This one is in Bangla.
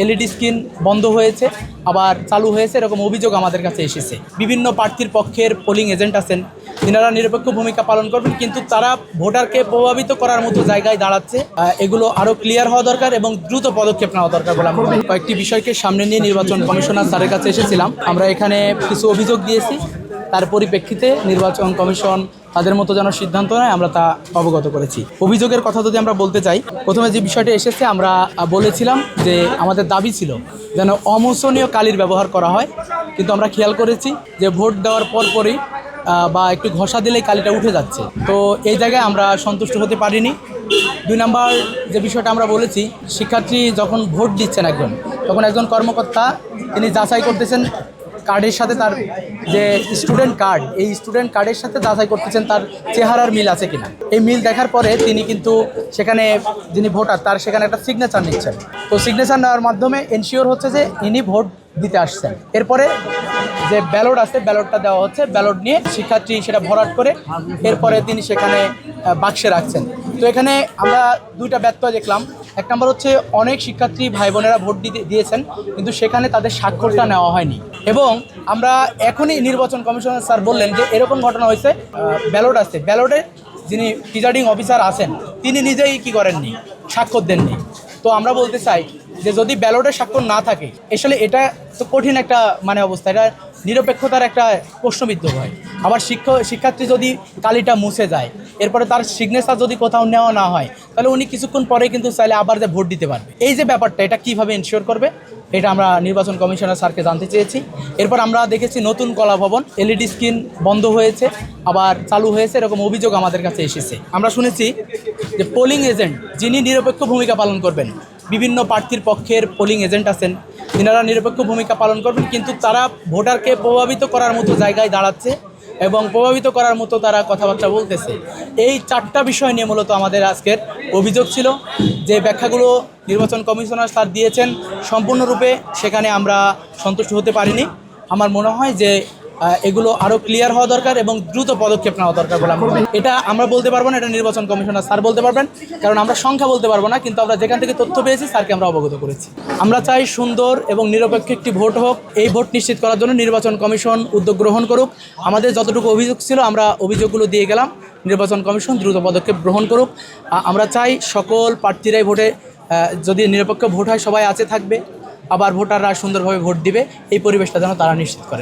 এলইডি স্ক্রিন বন্ধ হয়েছে আবার চালু হয়েছে এরকম অভিযোগ আমাদের কাছে এসেছে। বিভিন্ন প্রার্থীর পক্ষের পোলিং এজেন্ট আছেন, তিনারা নিরপেক্ষ ভূমিকা পালন করবেন, কিন্তু তারা ভোটারকে প্রভাবিত করার মতো জায়গায় দাঁড়াচ্ছে। এগুলো আরও ক্লিয়ার হওয়া দরকার এবং দ্রুত পদক্ষেপ নেওয়া দরকার বলে আমি মনে করি। কয়েকটি বিষয়কে সামনে নিয়ে নির্বাচন কমিশনার স্যারের কাছে এসেছিলাম। আমরা এখানে কিছু অভিযোগ দিয়েছি, তার পরিপ্রেক্ষিতে নির্বাচন কমিশন তাদের মতো যেন সিদ্ধান্ত নেয় আমরা তা অবগত করেছি। অভিযোগের কথা যদি আমরা বলতে চাই, প্রথমে যে বিষয়টি এসেছে আমরা বলেছিলাম যে আমাদের দাবি ছিল যেন অমোচনীয় কালির ব্যবহার করা হয়, কিন্তু আমরা খেয়াল করেছি যে ভোট দেওয়ার পরপরই বা একটু ঘষা দিলেই কালিটা উঠে যাচ্ছে। তো এই জায়গায় আমরা সন্তুষ্ট হতে পারিনি। 2 নম্বর যে বিষয়টা আমরা বলেছি, শিক্ষার্থী যখন ভোট দিচ্ছেন তখন একজন কর্মকর্তা তিনি যাচাই করতেছেন কার্ডের সাথে তার যে স্টুডেন্ট কার্ড, এই স্টুডেন্ট কার্ডের সাথে যাচাই করতেছেন তার চেহারার মিল আছে কিনা। এই মিল দেখার পরে তিনি কিন্তু সেখানে যিনি ভোটার তার সেখানে একটা সিগনেচার নিচ্ছেন। তো সিগনেচার নেওয়ার মাধ্যমে এনশিওর হচ্ছে যে ইনি ভোট দিতে আসছেন। এরপরে যে ব্যালট আছে ব্যালটটা দেওয়া হচ্ছে, ব্যালট নিয়ে শিক্ষার্থী সেটা ভরাট করে এরপরে তিনি সেখানে বাক্সে রাখছেন। তো এখানে আমরা 2টা ব্যত্যয় দেখলাম। 1 নম্বর হচ্ছে অনেক শিক্ষার্থী ভাই বোনেরা ভোট দিয়েছেন, কিন্তু সেখানে তাদের স্বাক্ষরটা নেওয়া হয়নি। এবং আমরা এখনই নির্বাচন কমিশনার স্যার বললেন যে এরকম ঘটনা হয়েছে, ব্যালট আছে, ব্যালটে যিনি প্রিজাইডিং অফিসার আছেন তিনি নিজেই কি করেননি, স্বাক্ষর দেননি। তো আমরা বলতে চাই যে যদি ব্যালটের স্বাক্ষর না থাকে, আসলে এটা তো কঠিন একটা অবস্থা, এটা নিরপেক্ষতার একটা প্রশ্নবিদ্ধ হয়। আবার শিক্ষার্থী যদি কালিটা মুছে যায়, এরপরে তার সিগনেচার যদি কোথাও নেওয়া না হয়, তাহলে উনি কিছুক্ষণ পরে কিন্তু চাইলে আবার যে ভোট দিতে পারবে। এই যে ব্যাপারটা, এটা কীভাবে এনশিওর করবে, এটা আমরা নির্বাচন কমিশনার স্যারকে জানতে চেয়েছি। এরপর আমরা দেখেছি নতুন কলা ভবন এলইডি স্ক্রিন বন্ধ হয়েছে আবার চালু হয়েছে এরকম অভিযোগ আমাদের কাছে এসেছে। আমরা শুনেছি যে পোলিং এজেন্ট যিনি নিরপেক্ষ ভূমিকা পালন করবেন, বিভিন্ন প্রার্থীর পক্ষের পোলিং এজেন্ট আছেন, তিনারা নিরপেক্ষ ভূমিকা পালন করবেন, কিন্তু তারা ভোটারকে প্রভাবিত করার মতো জায়গায় দাঁড়াচ্ছে এবং প্রভাবিত করার মতো তারা কথাবার্তা বলতেছে। এই 4টা বিষয় নিয়ে মূলত আমাদের আজকের অভিযোগ ছিল। যে ব্যাখ্যাগুলো নির্বাচন কমিশনার স্যার দিয়েছেন সম্পূর্ণরূপে সেখানে আমরা সন্তুষ্ট হতে পারিনি। আমার মনে হয় যে এগুলো আরও ক্লিয়ার হওয়া দরকার এবং দ্রুত পদক্ষেপ নেওয়া দরকার বলে আমি মনে করি। এটা আমরা বলতে পারবো না, এটা নির্বাচন কমিশনার স্যার বলতে পারবেন, কারণ আমরা সংখ্যা বলতে পারবো না, কিন্তু আমরা যেখান থেকে তথ্য পেয়েছি স্যারকে আমরা অবগত করেছি। আমরা চাই সুন্দর এবং নিরপেক্ষ একটি ভোট হোক। এই ভোট নিশ্চিত করার জন্য নির্বাচন কমিশন উদ্যোগ গ্রহণ করুক। আমাদের যতটুকু অভিযোগ ছিল আমরা অভিযোগগুলো দিয়ে গেলাম, নির্বাচন কমিশন দ্রুত পদক্ষেপ গ্রহণ করুক। আমরা চাই সকল প্রার্থীরাই ভোটে, যদি নিরপেক্ষ ভোট হয় সবাই আছে থাকবে, আবার ভোটাররা সুন্দরভাবে ভোট দিবে, এই পরিবেশটা যেন তারা নিশ্চিত করে।